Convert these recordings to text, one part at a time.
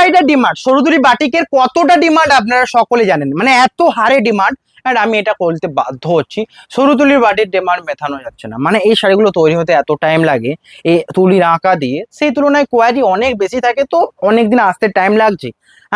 শাড়িটার ডিমান্ড, শরৎচূড়ি বাটিকের কতটা ডিমান্ড আপনারা সকলে জানেন, মানে এত হারে ডিমান্ড। আর আমি এটা বলতে বাধ্য হচ্ছি, শরৎচূড়ির বাটির ডিমান্ড মেটানো যাচ্ছে না। মানে এই শাড়িগুলো তৈরি হতে এত টাইম লাগে এই তুলির আঁকা দিয়ে, সেই তুলনায় কোয়ালিটি অনেক বেশি থাকে, তো অনেকদিন আসতে টাইম লাগছে।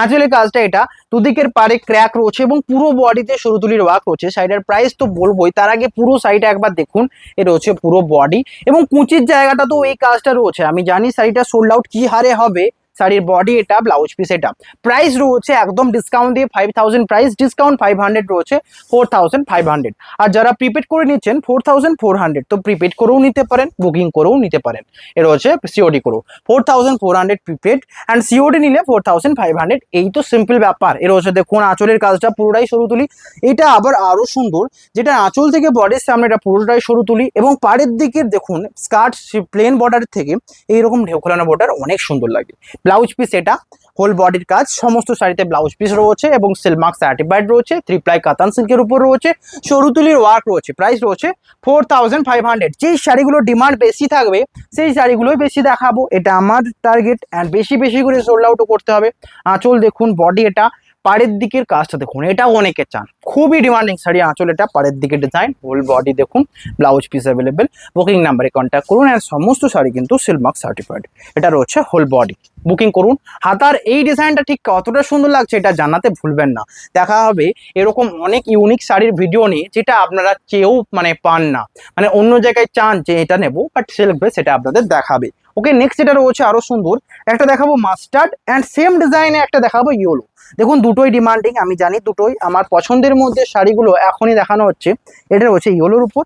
আসলে কাজটা এটা, দুদিকের পারে ক্র্যাক রয়েছে এবং পুরো বডিতে শরৎচূড়ির ওয়ার্ক রয়েছে। শাড়িটার প্রাইস তো বলবোই, তার আগে পুরো শাড়িটা একবার দেখুন। এ রয়েছে পুরো বডি এবং কুচির জায়গাটা তো এই কাজটা রয়েছে। আমি জানি শাড়িটা সোল্ড আউট কি হারে হবে। শাড়ির বডি এটা, ব্লাউজ পিস এটা। প্রাইস রয়েছে একদম ডিসকাউন্ট দিয়ে 5000 প্রাইস, ডিসকাউন্ট 500 রয়েছে 4500। আর যারা প্রিপেড করে নিচ্ছেন 4400, তো প্রিপেড করেও নিতে পারেন, বুকিং করেও নিতে পারেন। এর হচ্ছে সিওডি করেও 4400 প্রিপেড, অ্যান্ড সিওডি নিলে 4500। এই তো সিম্পল ব্যাপার। এর হচ্ছে দেখুন আঁচলের কাজটা পুরোটাই শরৎচূড়ি, এটা আবার আরো সুন্দর, যেটা আঁচল থেকে বডির সামনে এটা পুরোটাই শরৎচূড়ি এবং পাড়ের দিকে দেখুন স্কার্ট প্লেন বর্ডার থেকে এইরকম ঢেউ খেলানো বর্ডার অনেক সুন্দর লাগে। ব্লাউজ পিস এটা, হোল বডির কাজ, সমস্ত শাড়িতে ব্লাউজ পিস রয়েছে এবং সিলমার্ক সার্টিফাইড রয়েছে, 3 প্লাই কাতান সিল্কের উপর রয়েছে, শরৎচূড়ির ওয়ার্ক রয়েছে। প্রাইস রয়েছে 4500। যেই শাড়িগুলো ডিমান্ড বেশি থাকবে সেই শাড়িগুলোই বেশি দেখাবো, এটা আমার টার্গেট। অ্যান্ড বেশি বেশি করে সোল্ড আউটও করতে হবে। আঁচল দেখুন, বডি এটা, পাড়ের দিকের কাজটা দেখুন, এটাও অনেকে চান, খুবই ডিমান্ডিং শাড়ি। আঁচল এটা, পাড়ের দিকে ডিজাইন, হোল বডি দেখুন, ব্লাউজ পিস অ্যাভেলেবেল। বুকিং নাম্বারে কন্ট্যাক্ট করুন। আর সমস্ত শাড়ি কিন্তু সিলমার্ক সার্টিফাইড। এটা রয়েছে হোল বডি, বুকিং করুন। হাতার এই ডিজাইনটা ঠিক কতটা সুন্দর লাগছে এটা জানাতে ভুলবেন না। দেখা হবে এরকম অনেক ইউনিক শাড়ির ভিডিও নিয়ে, যেটা আপনারা কেউ মানে পান না, মানে অন্য জায়গায় চান যে এটা নেবো, বাট সিল্ক বেস এটা আপনাদের দেখাবে। ওকে, নেক্সট এটা রয়েছে আরো সুন্দর একটা দেখাবো মাস্টার্ড, অ্যান্ড সেম ডিজাইনে একটা দেখাবো ইয়েলো। দেখুন দুটোই ডিমান্ডিং, আমি জানি দুটোই আমার পছন্দের মধ্যে শাড়িগুলো এখনই দেখানো হচ্ছে। এটা রয়েছে ইয়েলোর উপর,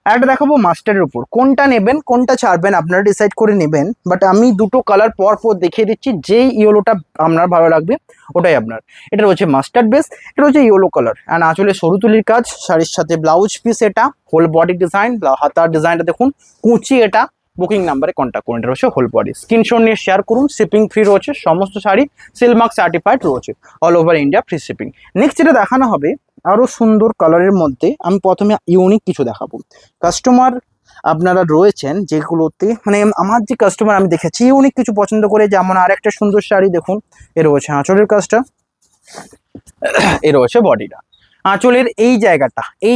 একটা দেখাবো মাস্টারের উপর। কোনটা নেবেন কোনটা ছাড়বেন আপনারা ডিসাইড করে নেবেন, বাট আমি দুটো কালার পর পর দেখিয়ে দিচ্ছি, যেই ইয়েলোটা আপনার ভালো লাগবে ওটাই আপনার। এটা রয়েছে মাস্টার্ড বেস, এটা হচ্ছে ইয়েলো কালার, অ্যান্ড আসলে শরৎচূড়ির কাজ, শাড়ির সাথে ব্লাউজ পিস এটা, হোল বডি ডিজাইন, হাতার ডিজাইনটা দেখুন, কুচি এটা। বুকিং নাম্বারে কন্ট্যাক্ট করুন। এটা রয়েছে হোল বডি, স্ক্রিনশট নিয়ে শেয়ার করুন। শিপিং ফ্রি রয়েছে, সমস্ত শাড়ি সিলমার্ক সার্টিফাইড রয়েছে, all over India free shipping. Next যেটা দেখানো হবে আরো সুন্দর কালারের মধ্যে, আমি প্রথমে ইউনিক কিছু দেখাবো। কাস্টমার আপনারা রয়েছেন যেগুলোতে, মানে আমার যে কাস্টমার আমি দেখেছি ইউনিক কিছু পছন্দ করে, যেমন আরেকটা সুন্দর শাড়ি দেখুন। এ রয়েছে আঁচলের কাজটা, এ রয়েছে বডিটা। আঁচলের এই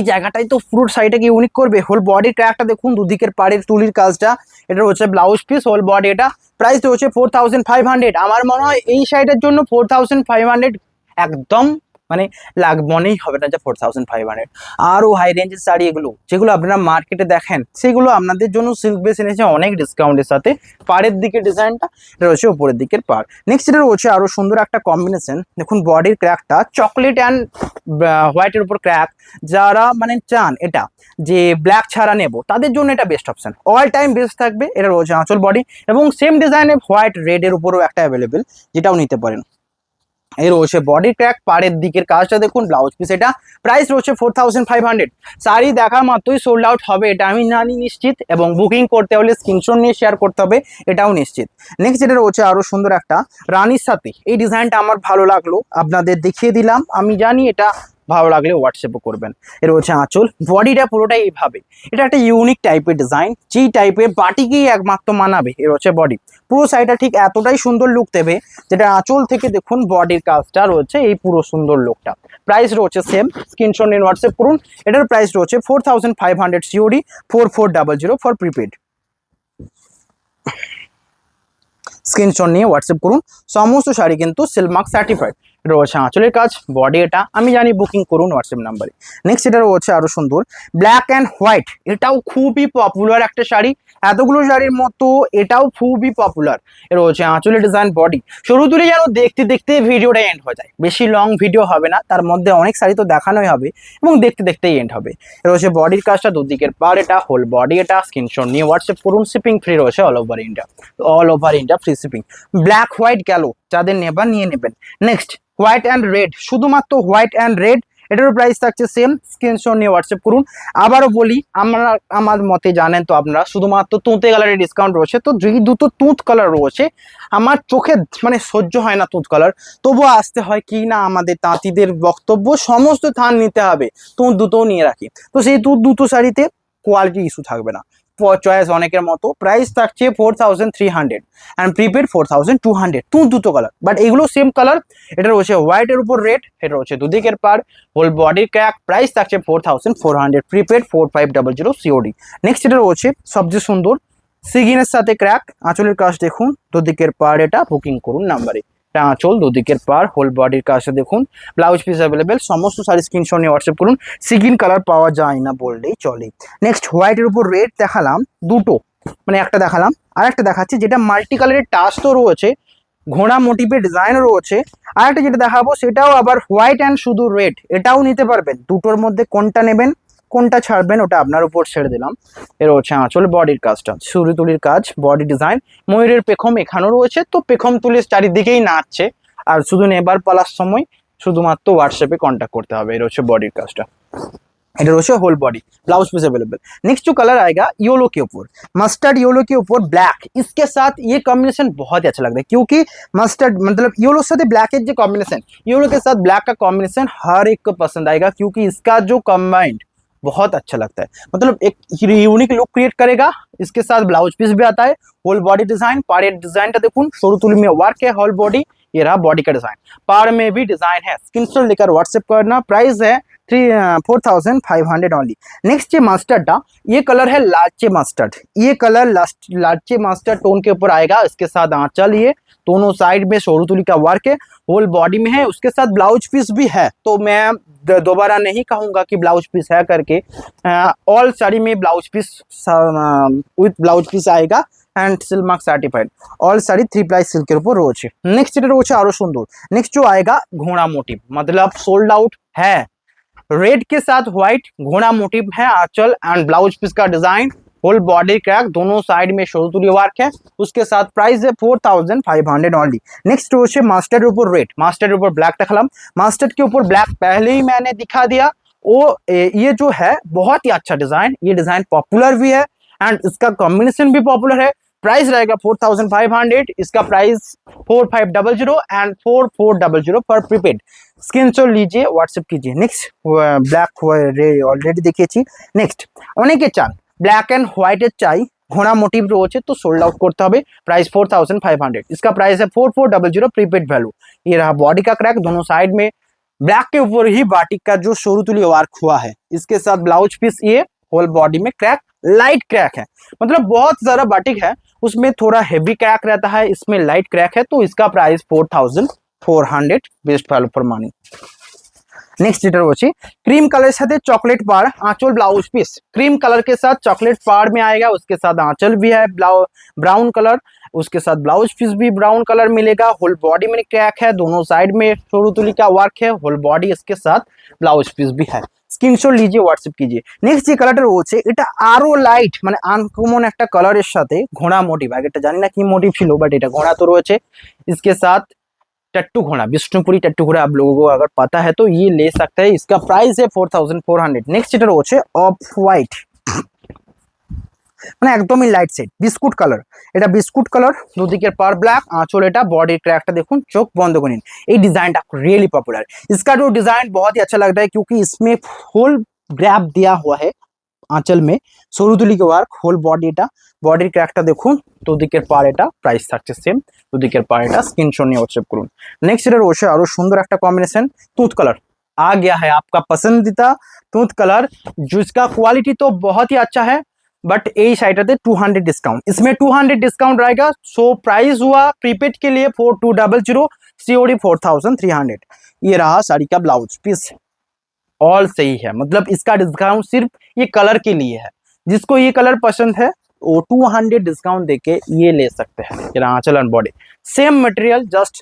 জায়গাটাই তো পুরো শাড়িটাকে ইউনিক করবে। হোল বডির ক্র্যাকটা দেখুন, দুদিকের পাড়ের তুলির কাজটা, এটা হচ্ছে ব্লাউজ পিস, হোল বডি এটা। প্রাইস হচ্ছে 4500। আমার মনে হয় এই শাড়িটার জন্য 4500 একদম মানে মনেই হবে না যে 4500। আরও হাই রেঞ্জের শাড়ি এগুলো, যেগুলো আপনারা মার্কেটে দেখেন, সেগুলো আপনাদের জন্য সিল্ক বেস এনেছে অনেক ডিসকাউন্টের সাথে। পাড়ের দিকে ডিজাইনটা, এটা রয়েছে উপরের দিকের পাড়। নেক্সট এটা রয়েছে আরও সুন্দর একটা কম্বিনেশন, দেখুন বডির ক্র্যাকটা চকলেট অ্যান্ড হোয়াইটের উপর ক্র্যাক। যারা মানে চান এটা যে ব্ল্যাক ছাড়া নেব, তাদের জন্য এটা best option, all time best থাকবে। এটা রয়েছে আঁচল বডি এবং সেম ডিজাইনে হোয়াইট রেডের উপরও একটা অ্যাভেলেবেল, যেটাও নিতে পারেন। এই রয়েছে বডি ক্র্যাক, পাড়ের দিকের কাজটা দেখুন, ব্লাউজ পিস এটা। প্রাইস রয়েছে 4500। শাড়ি দেখা মাত্রই সোল্ড আউট হবে এটা আমি জানি নিশ্চিত, এবং বুকিং করতে হলে স্ক্রিনশট নিয়ে শেয়ার করতে হবে, এটাও নিশ্চিত। নেক্সট যেটা রয়েছে আরো সুন্দর একটা রানীর সাথে, এই ডিজাইনটা আমার ভালো লাগলো, আপনাদের দেখিয়ে দিলাম। আমি জানি এটা ভালো লাগলে হোয়াটসঅ্যাপও করবেন। এর হচ্ছে আঁচল, বডিটা পুরোটাই এইভাবে। এটা একটা ইউনিক টাইপের ডিজাইন, যেই টাইপের বাটিকেই একমাত্র মানাবে। এর হচ্ছে বডি, পুরো শাড়িটা ঠিক এতটাই সুন্দর লুক দেবে, যেটা আঁচল থেকে দেখুন বডির কাজটা রয়েছে এই পুরো সুন্দর লুকটা। প্রাইস রয়েছে সেম, স্ক্রিনশট নিয়ে হোয়াটসঅ্যাপ করুন। এটার প্রাইস রয়েছে 4500 সিওডি, 4400 ফর প্রিপেড। স্ক্রিনশট নিয়ে হোয়াটসঅ্যাপ করুন। সমস্ত শাড়ি কিন্তু সিলমার্ক সার্টিফাইড। রয়েছে আঁচলের কাজ, বডি এটা আমি জানি, বুকিং করুন হোয়াটসঅ্যাপ নাম্বারে। নেক্সট এটা রয়েছে আরো সুন্দর ব্ল্যাক অ্যান্ড হোয়াইট, এটাও খুবই পপুলার একটা শাড়ি, এতগুলো শাড়ির মতো এটাও খুবই পপুলার। এর হচ্ছে আঁচলের ডিজাইন, বডি। শরৎচূড়ি যেন দেখতে দেখতে ভিডিওটা এন্ড হয়ে যায়, বেশি লং ভিডিও হবে না, তার মধ্যে অনেক শাড়ি তো দেখানোই হবে এবং দেখতে দেখতেই এন্ড হবে। এর হচ্ছে বডির কাজটা, দুদিকের পার এটা, হোল বডি এটা। স্ক্রিনশট নিয়ে হোয়াটসঅ্যাপ করুন। শিপিং ফ্রি রয়েছে all over India, all over India free shipping. Black white গেল, যাদের নেবার নিয়ে নেবেন। নেক্সট হোয়াইট অ্যান্ড রেড, শুধুমাত্র হোয়াইট অ্যান্ড রেড, এটারও প্রাইস থাকছে সেম, স্ক্রিনশট নিয়ে হোয়াটসঅ্যাপ করুন। আবারও বলি, আমরা আমার মতে জানেন তো আপনারা, শুধুমাত্র তুঁতে কালারের ডিসকাউন্ট রয়েছে, তো যেই দুটো তুঁত কালার রয়েছে আমার চোখে মানে সহ্য হয় না তুঁত কালার, তবুও আসতে হয়, কি না আমাদের তাঁতিদের বক্তব্য সমস্ত থান নিতে হবে, তুঁত দুটোও নিয়ে রাখি। তো সেই তুঁত দুটো শাড়িতে কোয়ালিটি ইস্যু থাকবে না, চয়েস অনেকের মতো। প্রাইস থাকছে 4300 অ্যান্ড প্রিপেড 4200, দুটো কালার, বাট এগুলো সেম কালার। এটা রয়েছে হোয়াইটের উপর রেড, এটা রয়েছে দুদিকের পার, হোল বডির ক্র্যাক। প্রাইস থাকছে 4400, প্রিপেড 4500 সিওডি। নেক্সট এটা রয়েছে সবচেয়ে সুন্দর সিগিনের সাথে ক্র্যাক, আঁচলের কাজ দেখুন, দুদিকের পার, এটা বুকিং করুন নাম্বারে। এটা আঁচল, দুদিকের পার, হোল বডির কাজটা দেখুন, ব্লাউজ পিস অ্যাভেলেবেল। সমস্ত শাড়ি স্ক্রিনশট নিয়ে হোয়াটসঅ্যাপ করুন। সিগিন কালার পাওয়া যায় না বললেই চলে। নেক্সট হোয়াইটের উপর রেড দেখালাম দুটো, মানে একটা দেখালাম, আর একটা দেখাচ্ছি যেটা মাল্টি কালারের টাচ তো রয়েছে, ঘোড়া মোটিভের ডিজাইনও রয়েছে। আর একটা যেটা দেখাবো সেটাও আবার হোয়াইট অ্যান্ড শুধু রেড, এটাও নিতে পারবেন। দুটোর মধ্যে কোনটা নেবেন, কোনটা ছাড়বেন, ওটা আপনার উপর ছেড়ে দিলাম। এর হচ্ছে আঁচল, বডির কাজটা সুরি তুলির কাজ, বডি ডিজাইন, ময়ূরের পেখম এখানেও রয়েছে, তো পেখম তুলে চারিদিকেই নাচছে। আর শুধু নেবার পালার সময় শুধুমাত্র হোয়াটসঅ্যাপে কন্ট্যাক্ট করতে হবে। এর হচ্ছে বডির কাজটা, এটা রয়েছে whole body, blouse piece available. Next जो कलर आएगा येलो के ऊपर, मस्टर्ड येलो के ऊपर ब्लैक, इसके साथ ये कॉम्बिनेशन बहुत ही अच्छा लगता है, क्योंकि मस्टर्ड मतलब येलो से ब्लैक है जो कॉम्बिनेशन, येलो के साथ ब्लैक का कॉम्बिनेशन हर एक को पसंद आएगा, क्योंकि इसका जो कंबाइंड बहुत अच्छा लगता है, मतलब एक यूनिक लुक क्रिएट करेगा। इसके साथ ब्लाउज पीस भी आता है, होल बॉडी डिजाइन, पाड़ेर डिजाइन देखुन, सरू तुली में वर्क है, होल बॉडी, ये रहा बॉडी का डिजाइन, पार में भी डिजाइन है। स्क्रीनशॉट लेकर व्हाट्सएप करना। प्राइस है 4500 ओनली। नेक्स्ट ये मस्टर्ड था, ये कलर है लाचे मस्टर्ड, ये कलर लाचे मस्टर्ड टोन के ऊपर आएगा। इसके साथ आंचल, ये दोनों साइड में सोरू तुली का वर्क है, होल बॉडी में है, उसके साथ ब्लाउज पीस भी है। तो मैं दोबारा नहीं कहूंगा कि ब्लाउज पीस है करके, ऑल साड़ी में blouse piece with blouse piece आएगा and silk mark certified. All sari 3 ply सिल्केर ऊपर रोचे। नेक्स्ट এটা রয়েছে আরো সুন্দর। नेक्स्ट जो आएगा घोड़ा मोटिव, मतलब सोल्ड आउट है, रेड के साथ व्हाइट घोड़ा मोटिव है, आंचल एंड ब्लाउज पीस का डिजाइन, होल बॉडी क्रैक, दोनों साइड में शोरूतुली वर्क है। उसके साथ प्राइस है 4500 ओनली। नेक्स्ट রয়েছে मास्टर्ड ऊपर रेड, मास्टर्ड ऊपर ब्लैक दिखालाम। मास्टर्ड के ऊपर ब्लैक पहले ही मैंने दिखा दिया। वो ये जो है बहुत ही अच्छा डिजाइन, ये डिजाइन पॉपुलर भी है एंड इसका कॉम्बिनेशन भी पॉपुलर है। प्राइस रहेगा 4500, इसका प्राइस 4500 एंड 4400 पर प्रीपेड। स्क्रीनशॉट लीजिए, व्हाट्सएप कीजिए। नेक्स्ट ब्लैक অলরেডি দেখিয়েছি। নেক্সট অনেকে চান ব্ল্যাক এন্ড হোয়াইটের চাই, ঘোড়া মোটিভ রয়েছে, তো সোল্ড आउट করতে হবে। प्राइस 4500, इसका प्राइस है 4400 प्रीपेड वैल्यू। ये रहा बॉडी का क्रैक, दोनों साइड में ब्लैक के ऊपर ही बाटिक का जो शोरूतुली वर्क हुआ है। इसके साथ ब्लाउज पीस, ये होल बॉडी में क्रैक, लाइट क्रैक है, मतलब बहुत सारा बाटिक है उसमें थोड़ा हेवी क्रैक रहता है, इसमें लाइट क्रैक है, तो इसका price 4400, best value for money. Next যেটা রয়েছে क्रीम कलर साथ चॉकलेट पार, आंचल ब्लाउज पीस क्रीम कलर के साथ चॉकलेट पार में आएगा। उसके साथ आंचल भी है ब्राउन कलर, उसके साथ ब्लाउज पीस भी ब्राउन कलर मिलेगा। होल बॉडी में क्रैक है, दोनों साइड में शोरूतुली का वर्क है, होल बॉडी इसके साथ ब्लाउज पीस भी है। স্ক্রিনশট লিজিয়ে হোয়াটসঅ্যাপ कीजिए। নেক্সট যে কালারটা রয়েছে এটা আরো লাইট, মানে আনকমন একটা কালারের সাথে ঘোড়া মোটিভ, আগেটা জানি না কি মোটিভ ছিল, বাট এটা ঘোড়া তো রয়েছে। इसके साथ टट्टू घोड़ा, विष्णुपुरी टट्टू घोड़ा आप लोगों को अगर पता है तो ये ले सकते हैं। इसका प्राइस है 4400। नेक्स्ट যেটা রয়েছে অফ হোয়াইট, মানে একদমই লাইট সেট বিস্কুট কালার, এটা বিস্কুট কালার, দুদিকের পার ব্ল্যাক, आंचल এটা बॉडी क्रैकটা দেখুন, চোখ বন্ধ করে নিন। এই ডিজাইনটা रियली पॉपुलर, इसका जो डिजाइन बहुत ही अच्छा लगता है, क्योंकि इसमें फुल ग्रैप दिया हुआ है आंचल में, শোরুতুলি के वर्क, होल बॉडी এটা বডির ক্র্যাকটা দেখুন, দুদিকের পার, এটা প্রাইস থাকছে সেম, দুদিকের পার, এটা স্ক্রিনশট নিয়ে হোয়াটসঅ্যাপ করুন। নেক্সট এটা রয়েছে আরো সুন্দর একটা কম্বিনেশন, তুঁত কালার आ गया है आपका पसंदीदा तुंत कलर, जिसका क्वालिटी तो बहुत ही अच्छा है, बट यही साइड 200 डिस्काउंट, इसमें 200 डिस्काउंट रहेगा। सो प्राइस हुआ प्रीपेड के लिए 4200, सीओडी 4300। ये रहा साड़ी का ब्लाउज पीस, ऑल सही है, मतलब इसका डिस्काउंट सिर्फ ये कलर के लिए है। जिसको ये कलर पसंद है वो 200 डिस्काउंट देके ये ले सकते हैं। ये आंचल and body same material, just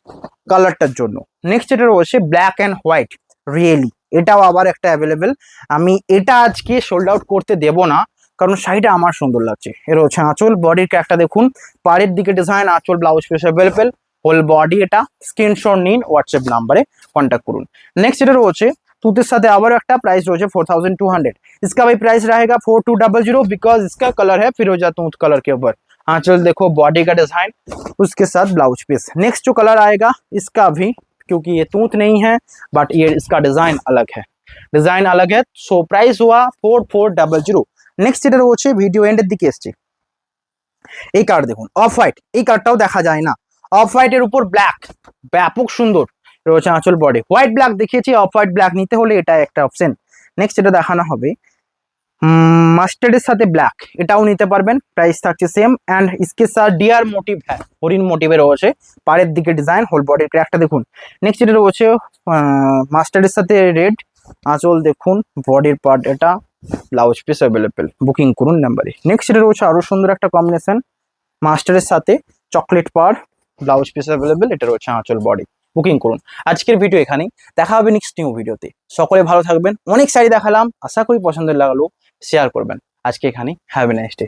কালারটার জন্য। নেক্সট যেটা রয়েছে ব্ল্যাক এন্ড হোয়াইট, রিয়েলি এটাও আবার একটা অ্যাভেলেবেল। আমি এটা আজকে সোল্ড আউট করতে দেব না, কারণ শাড়িটা আমার সুন্দর লাগছে। এর হচ্ছে আঁচল, বডির ক্র্যাকটা দেখুন, পাড়ের দিকে ডিজাইন, আঁচল blouse piece available, whole body এটা। স্ক্রিনশট নিন, হোয়াটসঅ্যাপ নাম্বারে কন্ট্যাক্ট করুন। নেক্সট যেটা রয়েছে তুতের সাথে আবারও একটা, প্রাইস রয়েছে 4200। इसका भी प्राइस रहेगा 4200, बिकॉज इसका कलर है फिरोजा तूत कलर के ऊपर। आंचल देखो, बॉडी का डिजाइन, उसके साथ ब्लाउज पीस। नेक्स्ट जो कलर आएगा इसका भी, क्योंकि ये तूत नहीं है बट ये इसका डिजाइन अलग है, डिजाइन अलग है। सो प्राइस हुआ 4400। নেক্সট যেটা রয়েছে ভিডিও এন্ডের দিকে এসছে, এই কার্ড দেখুন অফ হোয়াইট, এই কার্ডটাও দেখা যায় না। অফ হোয়াইটের উপর ব্ল্যাক, ব্যাপক সুন্দর রয়েছে আঁচল বডি। হোয়াইট ব্ল্যাক দেখিয়েছি, অফ হোয়াইট ব্ল্যাক নিতে হলে এটা একটা অপশন। নেক্সট যেটা দেখানো হবে মাস্টার্ডের সাথে ব্ল্যাক, এটাও নিতে পারবেন, প্রাইস থাকছে same. And sketcher deer motive, হ্যাঁ হরিণ মোটিভে রয়েছে, পাড়ের দিকে ডিজাইন, হোল বডির ক্র্যাকটা দেখুন। নেক্সট যেটা রয়েছে মাস্টার্ডের সাথে রেড, আঁচল দেখুন, বডির পার্ট এটা, ব্লাউজ পিস অ্যাভেলেবেল, বুকিং করুন নাম্বারে। নেক্সট যেটা রয়েছে আরো সুন্দর একটা কম্বিনেশন, মাস্টারের সাথে চকলেট পার, ব্লাউজ পিস অ্যাভেলেবেল, এটা রয়েছে আঁচল বডি, বুকিং করুন। আজকের ভিডিও এখানেই, দেখা হবে নেক্সট নিউ ভিডিওতে। সকলে ভালো থাকবেন, অনেক শাড়ি দেখালাম, আশা করি পছন্দের লাগলো, শেয়ার করবেন। আজকে এখানেই, হ্যাভ এ নাইস ডে।